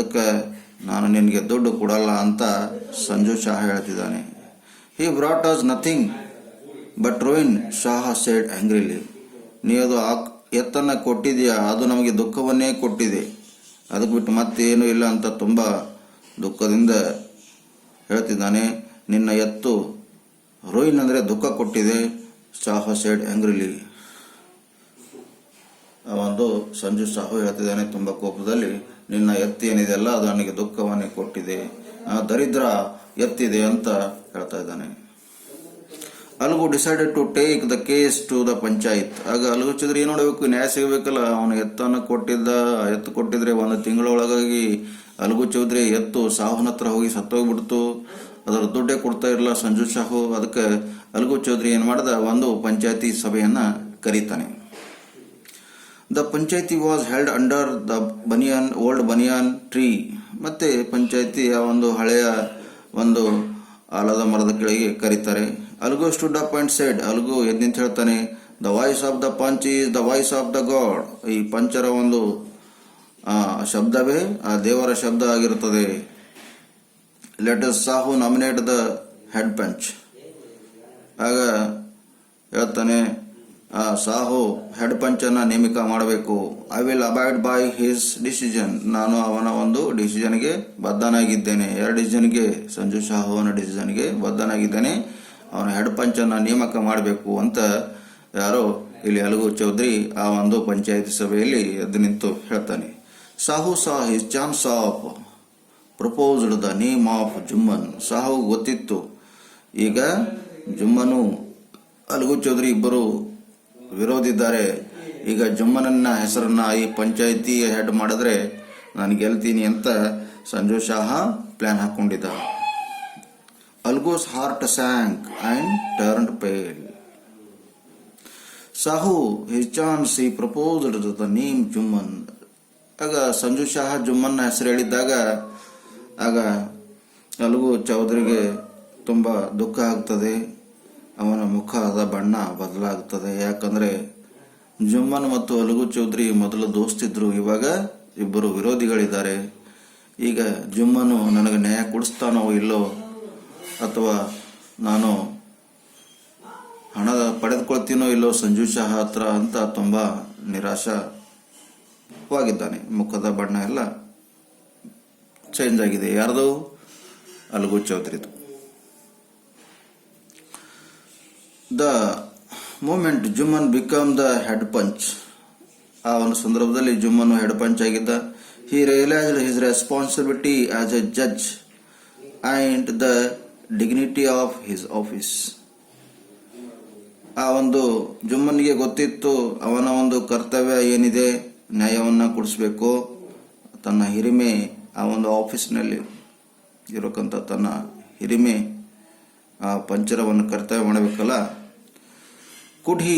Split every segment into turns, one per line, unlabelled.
ಅದಕ್ಕೆ ನಾನು ನಿನಗೆ ದುಡ್ಡು ಕೊಡಲ್ಲ ಅಂತ ಸಂಜು ಶಾ ಹೇಳ್ತಿದ್ದಾನೆ. He brought us nothing but ruin, Shah said angrily. ನೀ ಅದು ಎತ್ತನ್ನು ಕೊಟ್ಟಿದೆಯಾ, ಅದು ನಮಗೆ ದುಃಖವನ್ನೇ ಕೊಟ್ಟಿದೆ, ಅದಕ್ಕೆ ಬಿಟ್ಟು ಮತ್ತೇನೂ ಇಲ್ಲ ಅಂತ ತುಂಬ ದುಃಖದಿಂದ ಹೇಳ್ತಿದ್ದಾನೆ. ನಿನ್ನ ಎತ್ತು ರೂಯಿನ್ ಅಂದರೆ ದುಃಖ ಕೊಟ್ಟಿದೆ, ಶಾಹ ಸೆಡ್ ಆಂಗ್ರಿಲಿ. ಒಂದು ಸಂಜು ಸಾಹು ಹೇಳ್ತಿದ್ದಾನೆ ತುಂಬ ಕೋಪದಲ್ಲಿ, ನಿನ್ನ ಎತ್ತು ಏನಿದೆಯಲ್ಲ ಅದು ನನಗೆ ದುಃಖವನ್ನೇ ಕೊಟ್ಟಿದೆ, ದರಿದ್ರ ಎತ್ತಿದೆ ಅಂತ ಹೇಳ್ತಾ ಇದ್ದಾನೆ. Algu decided to take the case to the panchayat. ಆಗ ಅಲ್ಗು ಚೌಧರಿ ಏನು ಮಾಡಬೇಕು, ನ್ಯಾಯ ಸಿಗಬೇಕಲ್ಲ. ಅವನು ಎತ್ತನ್ನು ಎತ್ತು ಕೊಟ್ಟಿದ್ರೆ 1 ತಿಂಗಳೊಳಗಾಗಿ ಅಲ್ಗು ಚೌಧರಿ ಎತ್ತು ಸಾಹುನ ಹತ್ರ ಹೋಗಿ ಸತ್ತೋಗ್ಬಿಡ್ತು, ಅದರ ದುಡ್ಡೇ ಕೊಡ್ತಾ ಇರಲಿಲ್ಲ ಸಂಜು ಶಾಹು. ಅದಕ್ಕೆ ಅಲ್ಗು ಚೌಧರಿ ಏನು ಮಾಡ್ದ, ಒಂದು ಪಂಚಾಯತಿ ಸಭೆಯನ್ನ ಕರೀತಾನೆ. The panchayat was held under the old banyan tree. ಮತ್ತೆ ಪಂಚಾಯತಿಯ ಒಂದು ಹಳೆಯ ಒಂದು ಆಲದ ಮರದ ಕೆಳಗೆ ಕರೀತಾರೆ. Algu stood up and said, Algu ಎದ್ದು ನಿಂತು ಹೇಳ್ತಾನೆ, the voice of the panch is the voice of the God. ಈ ಪಂಚರ ಒಂದು ಶಬ್ದವೇ ಆ ದೇವರ ಶಬ್ದ ಆಗಿರುತ್ತದೆ. Let us Sahu nominate the head panch. ಆಗ ಹೇಳ್ತಾನೆ, ಸಾಹು ಹೆಡ್ ಪಂಚನ್ನು ನೇಮಕ ಮಾಡಬೇಕು. I will abide by his decision. ನಾನು ಅವನ ಒಂದು ಡಿಸಿಷನ್ಗೆ ಬದ್ಧನಾಗಿದ್ದೇನೆ. 2 ಡಿಸಿಷನ್ಗೆ, ಸಂಜು ಶಾಹು ಅವನ ಡಿಸಿಷನ್ಗೆ ಬದ್ಧನಾಗಿದ್ದೇನೆ. ಅವನ ಹೆಡ್ ಪಂಚನ್ನು ನೇಮಕ ಮಾಡಬೇಕು ಅಂತ ಯಾರೋ ಇಲ್ಲಿ ಅಲ್ಗು ಚೌಧರಿ ಆ ಒಂದು ಪಂಚಾಯತಿ ಸಭೆಯಲ್ಲಿ ಎದ್ದು ನಿಂತು ಹೇಳ್ತಾನೆ. ಸಾಹು ಸಾ his chance of proposed the name of Jumman. Sahu ಗೊತ್ತಿತ್ತು ಈಗ ಜುಮ್ಮನು ಅಲ್ಗು ಚೌಧರಿ ಇಬ್ಬರು ವಿರೋಧಿದ್ದಾರೆ. ಈಗ ಜುಮ್ಮನನ್ನ ಹೆಸರನ್ನ ಈ ಪಂಚಾಯತಿ ಹೆಡ್ ಮಾಡಿದ್ರೆ ನಾನು ಗೆಲ್ತೀನಿ ಅಂತ ಸಂಜು ಶಾಹ ಪ್ಲಾನ್ ಹಾಕೊಂಡಿದ್ದ. Algu's heart sank and turned pale. Sahu his chance ಈ ಪ್ರಪೋಸ್ಡ್ ದ ನೇಮ್ ಜುಮ್ಮನ್. ಆಗ ಸಂಜು ಶಾಹ ಜುಮ್ಮನ್ನ ಹೆಸರು ಹೇಳಿದ್ದಾಗ ಆಗ ಅಲ್ಗು ಚೌಧರಿಗೆ ತುಂಬ ದುಃಖ ಆಗ್ತದೆ. ಅವನ ಮುಖದ ಬಣ್ಣ ಬದಲಾಗ್ತದೆ. ಯಾಕಂದ್ರೆ ಜುಮ್ಮನ್ ಮತ್ತು ಅಲ್ಗು ಚೌಧರಿ ಮೊದಲು ದೋಸ್ತಿದ್ರು, ಇವಾಗ ಇಬ್ಬರು ವಿರೋಧಿಗಳಿದ್ದಾರೆ. ಈಗ ಜುಮ್ಮನು ನನಗೆ ನ್ಯಾಯ ಕೊಡಿಸ್ತಾನೋ ಇಲ್ಲೋ, ಅಥವಾ ನಾನು ಹಣ ಪಡೆದುಕೊಳ್ತೀನೋ ಇಲ್ಲೋ ಸಂಜು ಶಾಹ ಹತ್ರ ಅಂತ ತುಂಬಾ ನಿರಾಶವಾಗಿದ್ದಾನೆ. ಮುಖದ ಬಣ್ಣ ಎಲ್ಲ ಚೇಂಜ್ ಆಗಿದೆ. ಯಾರ್ದು? ಅಲ್ಗು ಚೌಧರಿದು. The moment Jumman become the head panch. ಆ ಒಂದು ಸಂದರ್ಭದಲ್ಲಿ ಜುಮ್ಮನು ಹೆಡ್ ಪಂಚ್ ಆಗಿದ್ದ. He realised his responsibility as a judge and the dignity of his office. ಆ ಒಂದು ಜುಮ್ಮನಿಗೆ ಗೊತ್ತಿತ್ತು ಅವನ ಒಂದು ಕರ್ತವ್ಯ ಏನಿದೆ, ನ್ಯಾಯವನ್ನ ಕೊಡಿಸ್ಬೇಕು. ತನ್ನ ಹಿರಿಮೆ, ಆ ಒಂದು ಆಫೀಸ್ನಲ್ಲಿ ಇರೋಕ್ಕಂತ ತನ್ನ ಹಿರಿಮೆ, ಆ ಪಂಚರವನ್ನು ಕರ್ತವ್ಯ ಮಾಡಬೇಕಲ್ಲ. Could he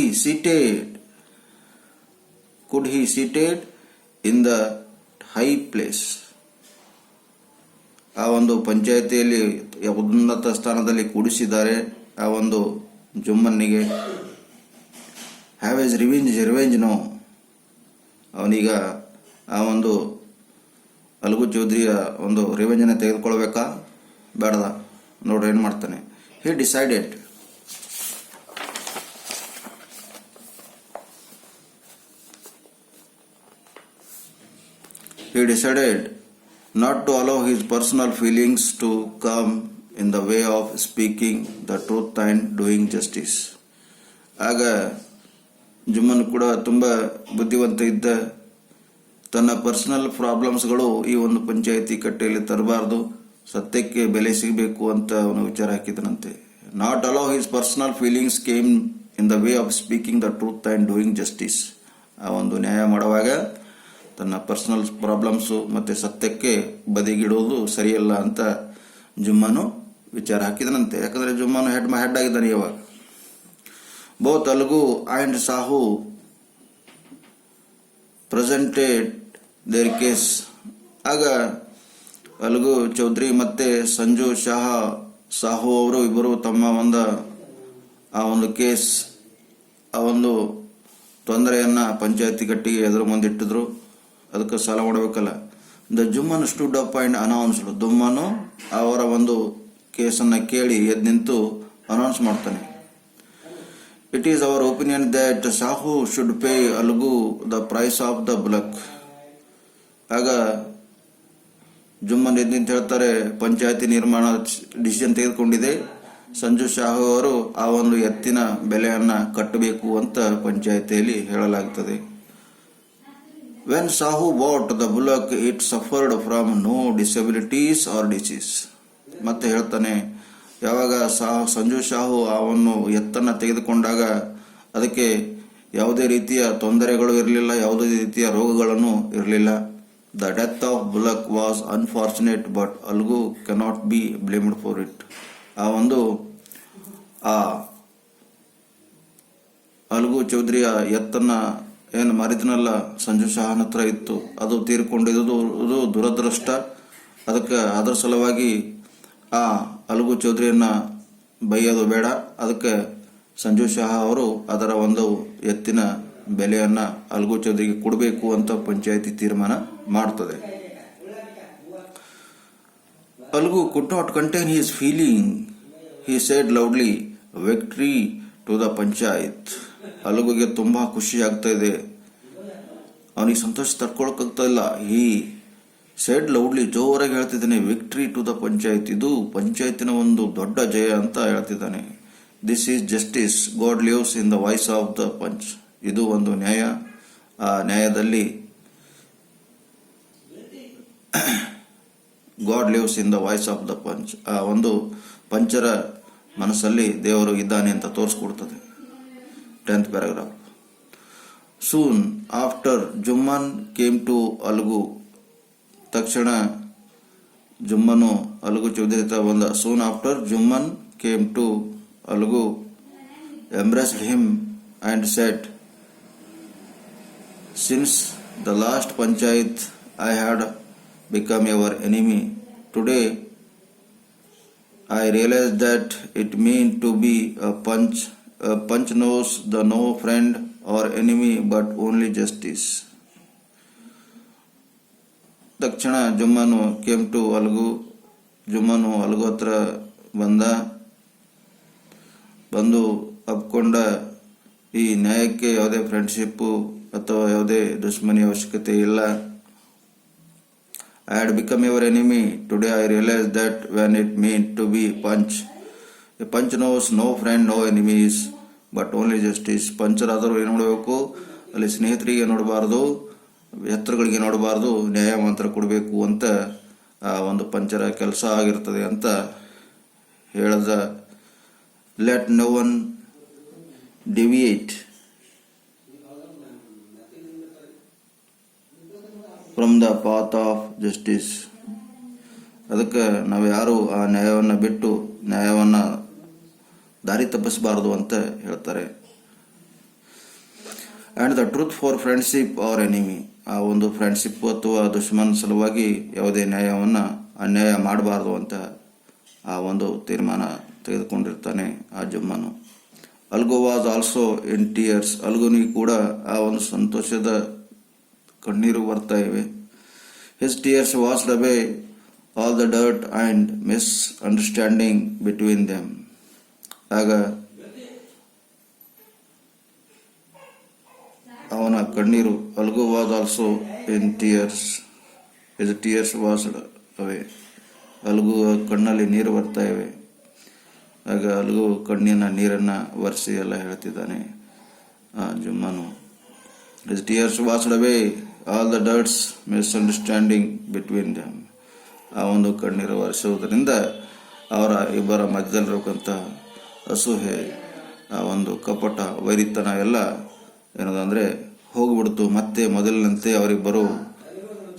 seated in the high place? ಆ ಒಂದು ಪಂಚಾಯತಿಯಲ್ಲಿ ಉನ್ನತ ಸ್ಥಾನದಲ್ಲಿ ಕೂಡಿಸಿದ್ದಾರೆ ಆ ಒಂದು ಜುಮ್ಮನ್ನಿಗೆ. Have his revenge now. ಅವನೀಗ ಆ ಒಂದು ಅಲ್ಗು ಚೌಧರಿಯ ಒಂದು ರಿವೆಂಜನ್ನು ತೆಗೆದುಕೊಳ್ಬೇಕಾ ಬೇಡದ? ನೋಡ್ರಿ ಏನು ಮಾಡ್ತಾನೆ. He decided not to allow his personal feelings to come in the way of speaking the truth and doing justice. ಆಗ ಜುಮ್ಮನ್ ಕೂಡ ತುಂಬ ಬುದ್ಧಿವಂತ ಇದ್ದ. ತನ್ನ ಪರ್ಸನಲ್ ಪ್ರಾಬ್ಲಮ್ಸ್ಗಳು ಈ ಒಂದು ಪಂಚಾಯತಿ ಕಟ್ಟೆಯಲ್ಲಿ ತರಬಾರ್ದು, ಸತ್ಯಕ್ಕೆ ಬೆಲೆ ಸಿಗಬೇಕು ಅಂತ ಅವನು ವಿಚಾರ ಹಾಕಿದನಂತೆ. Not allow his personal feelings came in the way of speaking the truth and doing justice. ಆ ಒಂದು ನ್ಯಾಯ ಮಾಡುವಾಗ ತನ್ನ ಪರ್ಸನಲ್ ಪ್ರಾಬ್ಲಮ್ಸು ಮತ್ತೆ ಸತ್ಯಕ್ಕೆ ಬದಿಗಿಡೋದು ಸರಿಯಲ್ಲ ಅಂತ ಜುಮ್ಮನು ವಿಚಾರ ಹಾಕಿದನಂತೆ. ಯಾಕಂದ್ರೆ ಜುಮ್ಮನು ಹೆಡ್ ಆಗಿದ್ದಾನೆ ಇವಾಗ. Both Algu and Sahu presented their case. ಆಗ ಅಲ್ಗು ಚೌಧರಿ ಮತ್ತೆ ಸಂಜು ಸಾಹು ಅವರು ಇಬ್ಬರು ತಮ್ಮ ಆ ಒಂದು ಕೇಸ್, ಆ ಒಂದು ತೊಂದರೆಯನ್ನ ಪಂಚಾಯತಿ ಕಟ್ಟಿಗೆ ಎದುರು ಮುಂದಿಟ್ಟಿದ್ರು. ಅದಕ್ಕೆ ಸಾಲ ಮಾಡಬೇಕಲ್ಲ. The Jumman stood up and announced. Jumman ಅವರ ಒಂದು ಕೇಸನ್ನು ಕೇಳಿ ಎದ್ದು ನಿಂತು ಅನೌನ್ಸ್ ಮಾಡ್ತಾನೆ. It is our opinion that Shahu should pay Algu the price of the bullock. ಆಗ ಜುಮ್ಮನ್ ಎದ್ದು ನಿಂತು ಹೇಳ್ತಾರೆ, ಪಂಚಾಯತಿ ನಿರ್ಮಾಣ ಡಿಸಿಷನ್ ತೆಗೆದುಕೊಂಡಿದೆ, ಸಂಜು ಶಾಹು ಅವರು ಆ ಒಂದು ಎತ್ತಿನ ಬೆಲೆಯನ್ನ ಕಟ್ಟಬೇಕು ಅಂತ ಪಂಚಾಯತಿಯಲ್ಲಿ ಹೇಳಲಾಗುತ್ತದೆ. When Shahu bought the bullock it suffered from no disabilities or diseases. ಮತ್ತೆ ಹೇಳ್ತಾನೆ, ಯಾವಾಗ ಸಂಜು ಶಾಹು ಆ ಒಂದು ಎತ್ತನ್ನ ತೆಗೆದುಕೊಂಡಾಗ ಅದಕ್ಕೆ ಯಾವುದೇ ರೀತಿಯ ತೊಂದರೆಗಳು ಇರಲಿಲ್ಲ, ಯಾವುದೇ ರೀತಿಯ ರೋಗಗಳನ್ನು ಇರಲಿಲ್ಲ. The death of Bullock was unfortunate but algo cannot be blamed for it. ಆ ಅಲ್ಗು ಚೌಧರಿಯ ಎತ್ತನ್ನ ಏನು ಮಾರಿದನಲ್ಲ ಸಂಜು ಶಾಹನ ಹತ್ರ ಇತ್ತು, ಅದು ತೀರ್ಕೊಂಡಿದ್ದು ದುರದೃಷ್ಟ. ಅದಕ್ಕೆ ಅದರ ಸಲುವಾಗಿ ಆ ಅಲ್ಗು ಚೌಧರಿಯನ್ನ ಬೈಯೋದು ಬೇಡ. ಅದಕ್ಕೆ ಸಂಜು ಶಾಹ ಅವರು ಅದರ ಒಂದು ಎತ್ತಿನ ಬೆಲೆಯನ್ನ ಅಲ್ಗು ಚೌಧರಿಗೆ ಕೊಡಬೇಕು ಅಂತ ಪಂಚಾಯತಿ ತೀರ್ಮಾನ ಮಾಡ್ತದೆ. Algu could not contain his feeling. He said loudly, victory to the panchayat. ಅಲ್ಗುಗೆ ತುಂಬಾ ಖುಷಿ ಆಗ್ತಾ ಇದೆ, ಅವನಿಗೆ ಸಂತೋಷ ತಡ್ಕೊಳಕ್ಕಾಗ್ತಾ ಇಲ್ಲ. ಹಿ ಸೇಡ್ ಲೌಡ್ಲಿ, ಜೋರಾಗಿ ಹೇಳ್ತಿದ್ದಾನೆ, ವಿಕ್ಟ್ರಿ ಟು ದ ಪಂಚಾಯತ್, ಇದು ಪಂಚಾಯತಿನ ಒಂದು ದೊಡ್ಡ ಜಯ ಅಂತ ಹೇಳ್ತಿದ್ದಾನೆ. This is justice, God lives in the voice of the panch. ಇದು ಒಂದು ನ್ಯಾಯ, ಆ ನ್ಯಾಯದಲ್ಲಿ God lives in the voice of the panch, ಆ ಒಂದು ಪಂಚರ ಮನಸ್ಸಲ್ಲಿ ದೇವರು ಇದ್ದಾನೆ ಅಂತ ತೋರಿಸ್ಕೊಡ್ತದೆ. 10th paragraph. Soon after Jumman came to Algu. ತಕ್ಷಣ ಜುಮ್ಮನು ಅಲ್ಗು ಚೌಧರಿ ಹತ್ರ ಬಂದ. Soon after Jumman came to Algu, embraced him and said, since the last panchayat I had become your enemy. Today I realized that it meant to be a punch. A punch knows the no friend or enemy but only justice. ತಕ್ಷಣ ಜುಮ್ಮನು came to algo. ಜುಮ್ಮನು algo ಹತ್ರ ಬಂದು ಅಪ್ಕೊಂಡ, ಈ ನ್ಯಾಯಕ್ಕೆ ಯಾವುದೇ friendship ಅಥವಾ ಯಾವುದೇ ದುಶ್ಮನಿ ಅವಶ್ಯಕತೆ ಇಲ್ಲ. I had become your enemy. Today I realized that when it meant to be punch. A punch knows no friend, no enemies, but only justice. ಪಂಚರಾದರೂ ಏನು ನೋಡಬೇಕು, ಅಲ್ಲಿ ಸ್ನೇಹಿತರಿಗೆ ನೋಡಬಾರ್ದು, ಎತ್ತರಗಳಿಗೆ ನೋಡಬಾರ್ದು, ನ್ಯಾಯ ಮಾತ್ರ ಕೊಡಬೇಕು ಅಂತ ಆ ಒಂದು ಪಂಚರ ಕೆಲಸ ಆಗಿರ್ತದೆ ಅಂತ ಹೇಳ್ದ. Let no one deviate from the path of justice. ಅದಕ್ಕೆ ನಾವು ಯಾರು ಆ ನ್ಯಾಯವನ್ನು ಬಿಟ್ಟು ನ್ಯಾಯವನ್ನ ದಾರಿ ತಪ್ಪಿಸಬಾರದು ಅಂತ ಹೇಳ್ತಾರೆ. And the truth for friendship or enemy. ಆ ಒಂದು ಫ್ರೆಂಡ್ಶಿಪ್ ಅಥವಾ ದುಶ್ಮನ್ ಸಲುವಾಗಿ ಯಾವುದೇ ನ್ಯಾಯವನ್ನ ಅನ್ಯಾಯ ಮಾಡಬಾರದು ಅಂತ ಆ ಒಂದು ತೀರ್ಮಾನ ತೆಗೆದುಕೊಂಡಿರ್ತಾನೆ ಆ Jumman. Algu was also in tears. ಅಲ್ಗುನಿಗೆ ಕೂಡ ಆ ಒಂದು ಸಂತೋಷದ ಕಣ್ಣೀರು ಬರ್ತಾ ಇವೆ. His tears washed away all the dirt and misunderstanding between them. ಆಗ ಅವನ ಕಣ್ಣೀರು, Algu was also in tears, his tears washed away. Algu ಕಣ್ಣಲ್ಲಿ ನೀರು ಬರ್ತಾ ಇವೆ. ಆಗ ಅಲ್ಗು ಕಣ್ಣಿನ ನೀರನ್ನ ಒರೆಸಿ ಎಲ್ಲ ಹೇಳ್ತಿದ್ದಾನೆ ಆ Jumman. His tears washed away all the dirts misunderstanding between them. ಆ ಒಂದು ಕಣ್ಣೀರು ಒರೆಸುವುದರಿಂದ ಅವರ ಇಬ್ಬರ ಮಧ್ಯದಲ್ಲಿರಬೇಕಂತ ಅಸೂಹೆ, ಆ ಒಂದು ಕಪಟ ವೈರಿತನ ಎಲ್ಲ ಏನದಂದ್ರೆ ಹೋಗ್ಬಿಡ್ತು. ಮತ್ತೆ ಮೊದಲಿನಂತೆ ಅವರಿಬ್ಬರು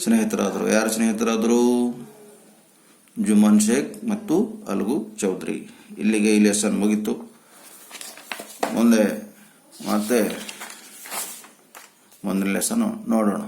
ಸ್ನೇಹಿತರಾದರು. ಯಾರು ಸ್ನೇಹಿತರಾದರು? ಜುಮ್ಮನ್ ಶೇಖ್ ಮತ್ತು ಅಲ್ಗು ಚೌಧರಿ. ಇಲ್ಲಿಗೆ ಈ ಲೆಸನ್ ಮುಗಿತು. ಮುಂದೆ ಮತ್ತೆ ಮುಂದಿನ ಲೆಸನ್ ನೋಡೋಣ.